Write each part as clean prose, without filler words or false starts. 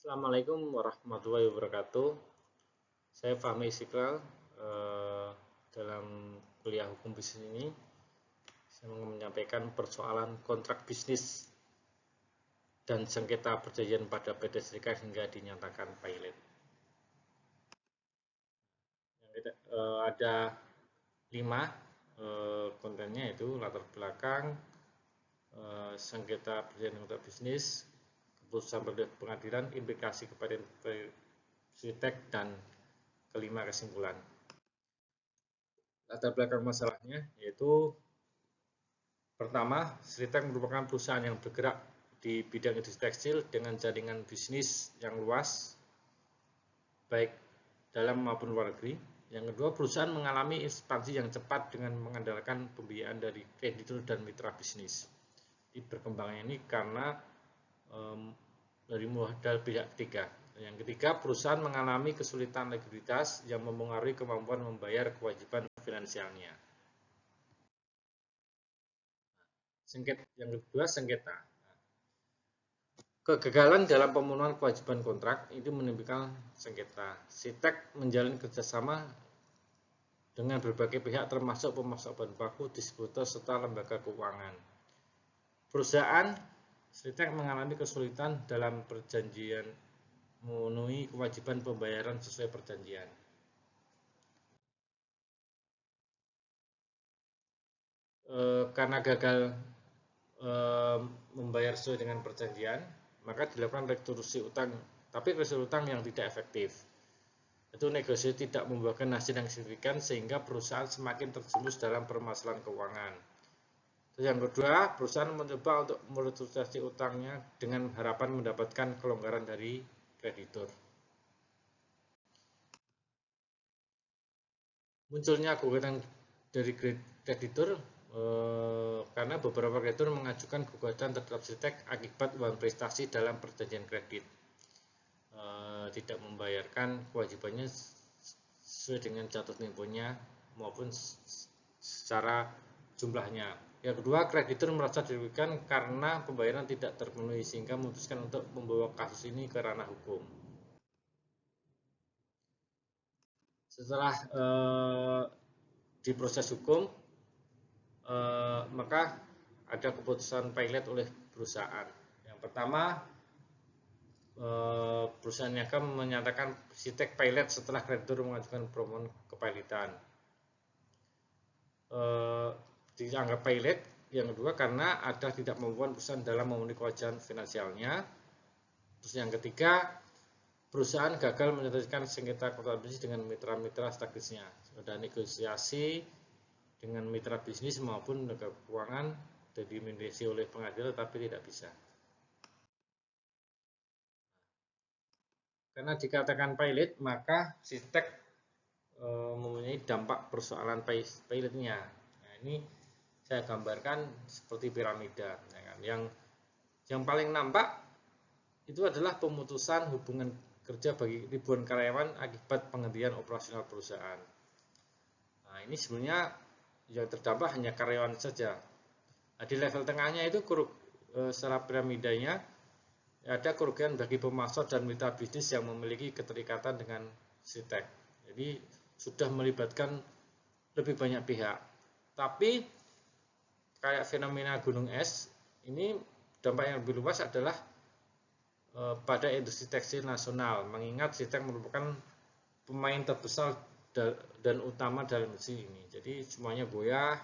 Assalamualaikum warahmatullahi wabarakatuh. Saya Fahmi Istiqlal. Dalam kuliah hukum bisnis ini, saya ingin menyampaikan persoalan kontrak bisnis dan sengketa perjanjian pada PT Serikat hingga dinyatakan pilot. Ada 5 kontennya, yaitu latar belakang, sengketa perjanjian kontrak bisnis, keputusan pengadilan, implikasi kepada Sitek, dan kelima kesimpulan. Latar belakang masalahnya yaitu pertama, Sritek merupakan perusahaan yang bergerak di bidang industri tekstil dengan jaringan bisnis yang luas, baik dalam maupun luar negeri. Yang kedua, perusahaan mengalami ekspansi yang cepat dengan mengandalkan pembiayaan dari kreditur dan mitra bisnis. Berkembangnya ini karena dari modal pihak ketiga. Yang ketiga, perusahaan mengalami kesulitan likuiditas yang mempengaruhi kemampuan membayar kewajiban finansialnya. Yang kedua, sengketa. Kegagalan dalam pemenuhan kewajiban kontrak itu menimbulkan sengketa. Sitek menjalin kerjasama dengan berbagai pihak termasuk pemasok bahan baku, distributor, serta lembaga keuangan. Perusahaan Sitek mengalami kesulitan dalam perjanjian memenuhi kewajiban pembayaran sesuai perjanjian. Karena gagal membayar sesuai dengan perjanjian, maka dilakukan restrukturasi utang, tapi restrukturasi utang yang tidak efektif. Itu negosiasi tidak membuahkan hasil yang signifikan sehingga perusahaan semakin terjerumus dalam permasalahan keuangan. Terus yang kedua, perusahaan mencoba untuk merestrukturasi utangnya dengan harapan mendapatkan kelonggaran dari kreditur. Munculnya gugatan dari kreditur karena beberapa kreditur mengajukan gugatan terhadap Sitek akibat uang prestasi dalam perjanjian kredit, tidak membayarkan kewajibannya sesuai dengan jatuh temponya maupun secara jumlahnya. Yang kedua, kreditur merasa dirugikan karena pembayaran tidak terpenuhi sehingga memutuskan untuk membawa kasus ini ke ranah hukum. Setelah diproses hukum, maka ada keputusan pilot oleh perusahaan. Yang pertama, perusahaan niaga menyatakan Sitek pilot setelah kreditur mengajukan permohonan kepilotan. Dianggap pilot. Yang kedua, karena ada tidak kemampuan perusahaan dalam memenuhi kewajiban finansialnya. Terus yang ketiga, perusahaan gagal menyelesaikan sengketa kontrak bisnis dengan mitra-mitra strategisnya. Ada negosiasi dengan mitra bisnis maupun lembaga keuangan dimediasi oleh pengadilan tapi tidak bisa. Karena dikatakan pilot, maka Sitek mempunyai dampak persoalan pilotnya. Nah, ini saya gambarkan seperti piramida. Yang paling nampak itu adalah pemutusan hubungan kerja bagi ribuan karyawan akibat penghentian operasional perusahaan. Nah, ini sebenarnya yang terdampak hanya karyawan saja. Nah, di level tengahnya itu secara piramidanya ada kerugian bagi pemasok dan mitra bisnis yang memiliki keterikatan dengan Sitek. Jadi sudah melibatkan lebih banyak pihak. Tapi kayak fenomena gunung es, ini dampak yang lebih luas adalah pada industri tekstil nasional, mengingat Sitek merupakan pemain terbesar dan utama dalam industri ini. Jadi semuanya goyah,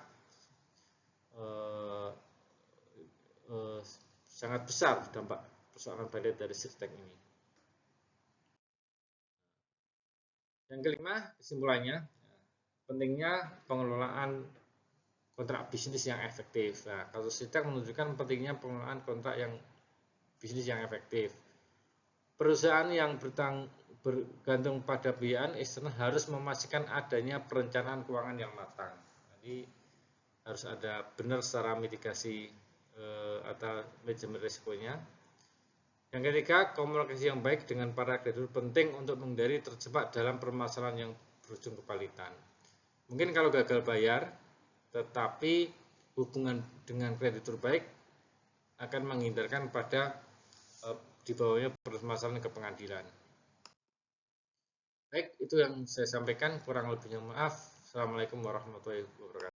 sangat besar dampak persoalan pilot dari Sitek ini. Yang kelima, kesimpulannya, pentingnya pengelolaan kontrak bisnis yang efektif. Nah, kasus Sitek menunjukkan pentingnya pengelolaan kontrak yang bisnis yang efektif. Perusahaan yang bergantung pada pembiayaan eksternal harus memastikan adanya perencanaan keuangan yang matang. Jadi harus ada benar secara mitigasi atau manajemen risikonya. Yang ketiga, komunikasi yang baik dengan para kreditur penting untuk menghindari terjebak dalam permasalahan yang berujung kepalitan. Mungkin kalau gagal bayar, tetapi hubungan dengan kreditur baik akan menghindarkan pada dibawanya permasalahan ke pengadilan. Baik, itu yang saya sampaikan, kurang lebihnya maaf. Assalamualaikum warahmatullahi wabarakatuh.